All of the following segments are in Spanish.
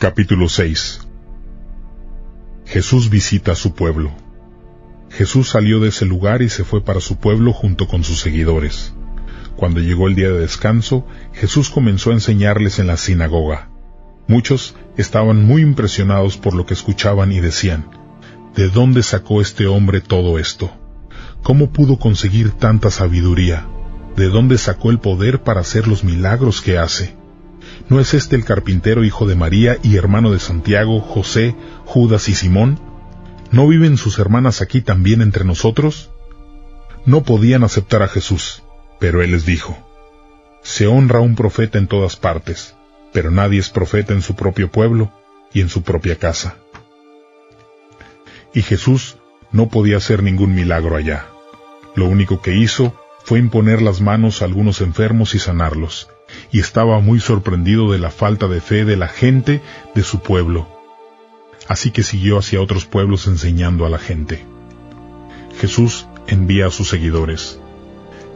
Capítulo 6. Jesús visita a su pueblo. Jesús salió de ese lugar y se fue para su pueblo junto con sus seguidores. Cuando llegó el día de descanso, Jesús comenzó a enseñarles en la sinagoga. Muchos estaban muy impresionados por lo que escuchaban y decían: ¿de dónde sacó este hombre todo esto? ¿Cómo pudo conseguir tanta sabiduría? ¿De dónde sacó el poder para hacer los milagros que hace? ¿No es este el carpintero, hijo de María y hermano de Santiago, José, Judas y Simón? ¿No viven sus hermanas aquí también entre nosotros? No podían aceptar a Jesús, pero él les dijo: se honra a un profeta en todas partes, pero nadie es profeta en su propio pueblo y en su propia casa. Y Jesús no podía hacer ningún milagro allá. Lo único que hizo fue imponer las manos a algunos enfermos y sanarlos, y estaba muy sorprendido de la falta de fe de la gente de su pueblo. Así que siguió hacia otros pueblos enseñando a la gente. Jesús envía a sus seguidores.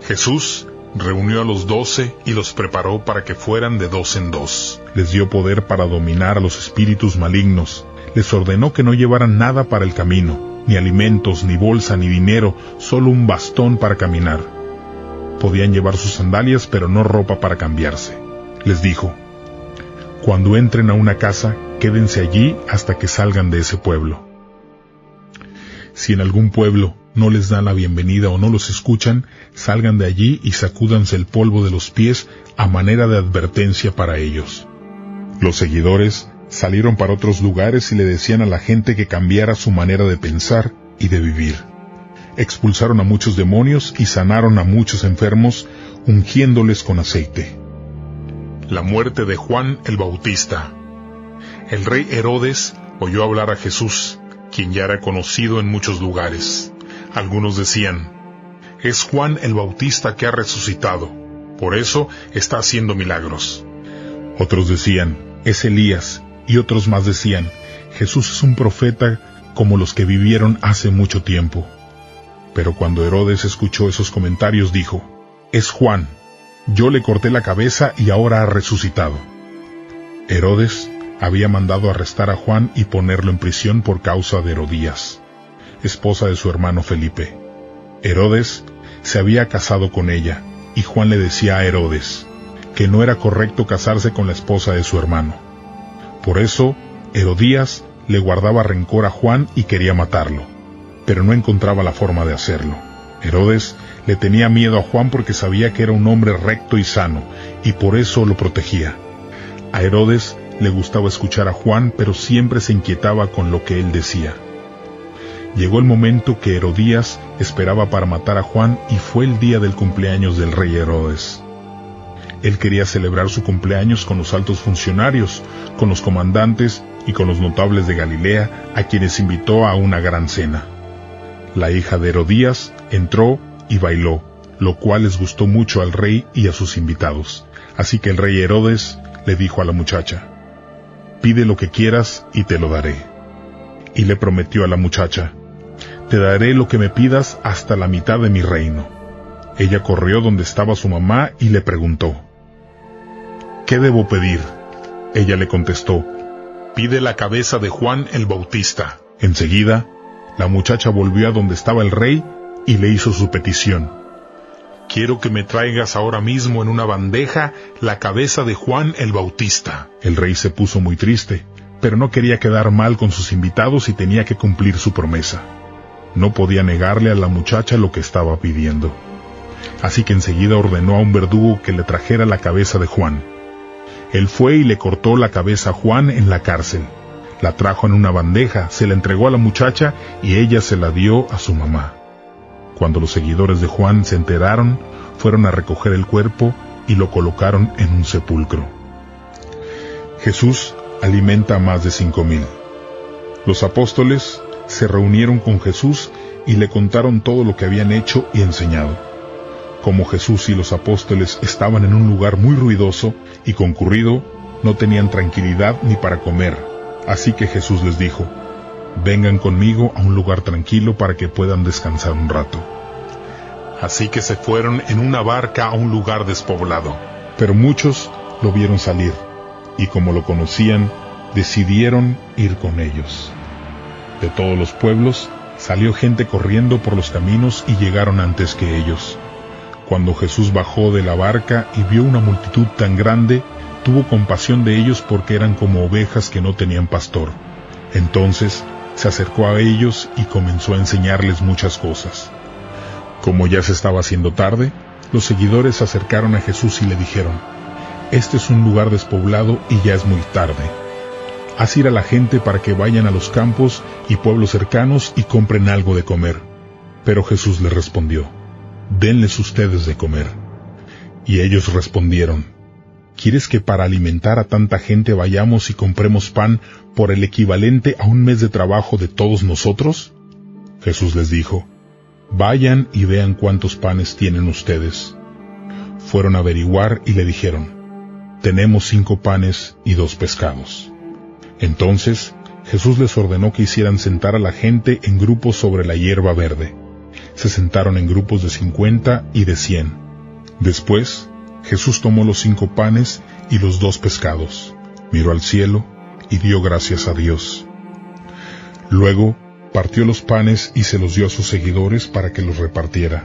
Jesús reunió a los 12 y los preparó para que fueran de 2 en 2. Les dio poder para dominar a los espíritus malignos. Les ordenó que no llevaran nada para el camino, ni alimentos, ni bolsa, ni dinero, solo un bastón para caminar. Podían llevar sus sandalias, pero no ropa para cambiarse. Les dijo: cuando entren a una casa, quédense allí hasta que salgan de ese pueblo. Si en algún pueblo no les dan la bienvenida o no los escuchan, salgan de allí y sacúdanse el polvo de los pies a manera de advertencia para ellos. Los seguidores salieron para otros lugares y le decían a la gente que cambiara su manera de pensar y de vivir. Expulsaron a muchos demonios y sanaron a muchos enfermos, ungiéndoles con aceite. La muerte de Juan el Bautista. El rey Herodes oyó hablar a Jesús, quien ya era conocido en muchos lugares. Algunos decían: es Juan el Bautista que ha resucitado, por eso está haciendo milagros. Otros decían: es Elías, y otros más decían: Jesús es un profeta como los que vivieron hace mucho tiempo. Pero cuando Herodes escuchó esos comentarios dijo: es Juan, yo le corté la cabeza y ahora ha resucitado. Herodes había mandado arrestar a Juan y ponerlo en prisión por causa de Herodías, esposa de su hermano Felipe. Herodes se había casado con ella, y Juan le decía a Herodes que no era correcto casarse con la esposa de su hermano. Por eso, Herodías le guardaba rencor a Juan y quería matarlo, pero no encontraba la forma de hacerlo. Herodes le tenía miedo a Juan porque sabía que era un hombre recto y sano, y por eso lo protegía. A Herodes le gustaba escuchar a Juan, pero siempre se inquietaba con lo que él decía. Llegó el momento que Herodías esperaba para matar a Juan, y fue el día del cumpleaños del rey Herodes. Él quería celebrar su cumpleaños con los altos funcionarios, con los comandantes y con los notables de Galilea, a quienes invitó a una gran cena. La hija de Herodías entró y bailó, lo cual les gustó mucho al rey y a sus invitados. Así que el rey Herodes le dijo a la muchacha: pide lo que quieras y te lo daré. Y le prometió a la muchacha: te daré lo que me pidas hasta la mitad de mi reino. Ella corrió donde estaba su mamá y le preguntó: ¿qué debo pedir? Ella le contestó: pide la cabeza de Juan el Bautista. Enseguida, la muchacha volvió a donde estaba el rey y le hizo su petición: quiero que me traigas ahora mismo en una bandeja la cabeza de Juan el Bautista. El rey se puso muy triste, pero no quería quedar mal con sus invitados y tenía que cumplir su promesa. No podía negarle a la muchacha lo que estaba pidiendo. Así que enseguida ordenó a un verdugo que le trajera la cabeza de Juan. Él fue y le cortó la cabeza a Juan en la cárcel. La trajo en una bandeja, se la entregó a la muchacha y ella se la dio a su mamá. Cuando los seguidores de Juan se enteraron, fueron a recoger el cuerpo y lo colocaron en un sepulcro. Jesús alimenta a más de 5,000. Los apóstoles se reunieron con Jesús y le contaron todo lo que habían hecho y enseñado. Como Jesús y los apóstoles estaban en un lugar muy ruidoso y concurrido, no tenían tranquilidad ni para comer, así que Jesús les dijo: vengan conmigo a un lugar tranquilo para que puedan descansar un rato. Así que se fueron en una barca a un lugar despoblado. Pero muchos lo vieron salir, y como lo conocían, decidieron ir con ellos. De todos los pueblos salió gente corriendo por los caminos y llegaron antes que ellos. Cuando Jesús bajó de la barca y vio una multitud tan grande, tuvo compasión de ellos porque eran como ovejas que no tenían pastor. Entonces se acercó a ellos y comenzó a enseñarles muchas cosas. Como ya se estaba haciendo tarde, los seguidores se acercaron a Jesús y le dijeron: «Este es un lugar despoblado y ya es muy tarde. Haz ir a la gente para que vayan a los campos y pueblos cercanos y compren algo de comer». Pero Jesús les respondió: «Denles ustedes de comer». Y ellos respondieron: «¿Quieres que para alimentar a tanta gente vayamos y compremos pan por el equivalente a un mes de trabajo de todos nosotros?» Jesús les dijo: «Vayan y vean cuántos panes tienen ustedes». Fueron a averiguar y le dijeron: «Tenemos 5 panes y 2 pescados». Entonces Jesús les ordenó que hicieran sentar a la gente en grupos sobre la hierba verde. Se sentaron en grupos de 50 y de 100. Después Jesús tomó los 5 panes y los 2 pescados, miró al cielo y dio gracias a Dios. Luego partió los panes y se los dio a sus seguidores para que los repartiera.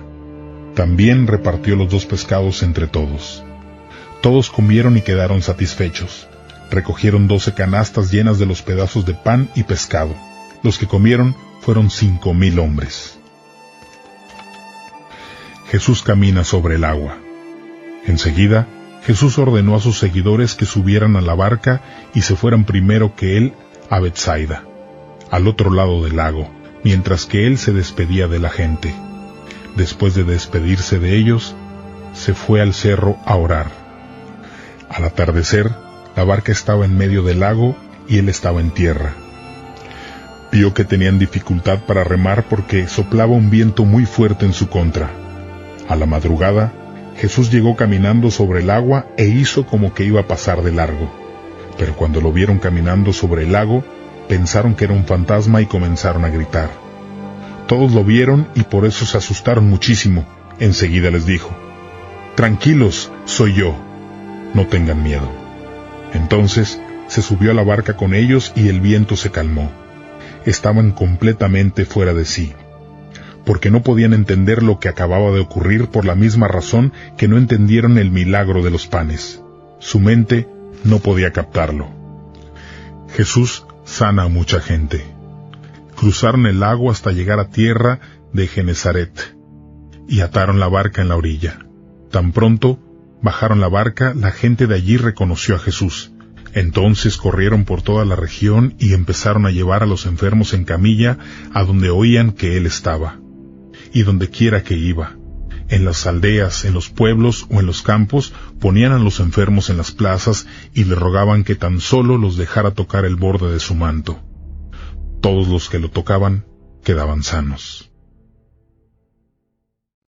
También repartió los 2 pescados entre todos. Todos comieron y quedaron satisfechos. Recogieron 12 canastas llenas de los pedazos de pan y pescado. Los que comieron fueron 5,000 hombres. Jesús camina sobre el agua. Enseguida, Jesús ordenó a sus seguidores que subieran a la barca y se fueran primero que él a Betsaida, al otro lado del lago, mientras que él se despedía de la gente. Después de despedirse de ellos, se fue al cerro a orar. Al atardecer, la barca estaba en medio del lago y él estaba en tierra. Vio que tenían dificultad para remar porque soplaba un viento muy fuerte en su contra. A la madrugada, Jesús llegó caminando sobre el agua e hizo como que iba a pasar de largo. Pero cuando lo vieron caminando sobre el lago, pensaron que era un fantasma y comenzaron a gritar. Todos lo vieron y por eso se asustaron muchísimo. Enseguida les dijo: «Tranquilos, soy yo. No tengan miedo». Entonces se subió a la barca con ellos y el viento se calmó. Estaban completamente fuera de sí, porque no podían entender lo que acababa de ocurrir por la misma razón que no entendieron el milagro de los panes. Su mente no podía captarlo. Jesús sana a mucha gente. Cruzaron el lago hasta llegar a tierra de Genesaret y ataron la barca en la orilla. Tan pronto bajaron la barca, la gente de allí reconoció a Jesús. Entonces corrieron por toda la región y empezaron a llevar a los enfermos en camilla a donde oían que él estaba. Y donde quiera que iba, en las aldeas, en los pueblos o en los campos, ponían a los enfermos en las plazas y le rogaban que tan solo los dejara tocar el borde de su manto. Todos los que lo tocaban quedaban sanos.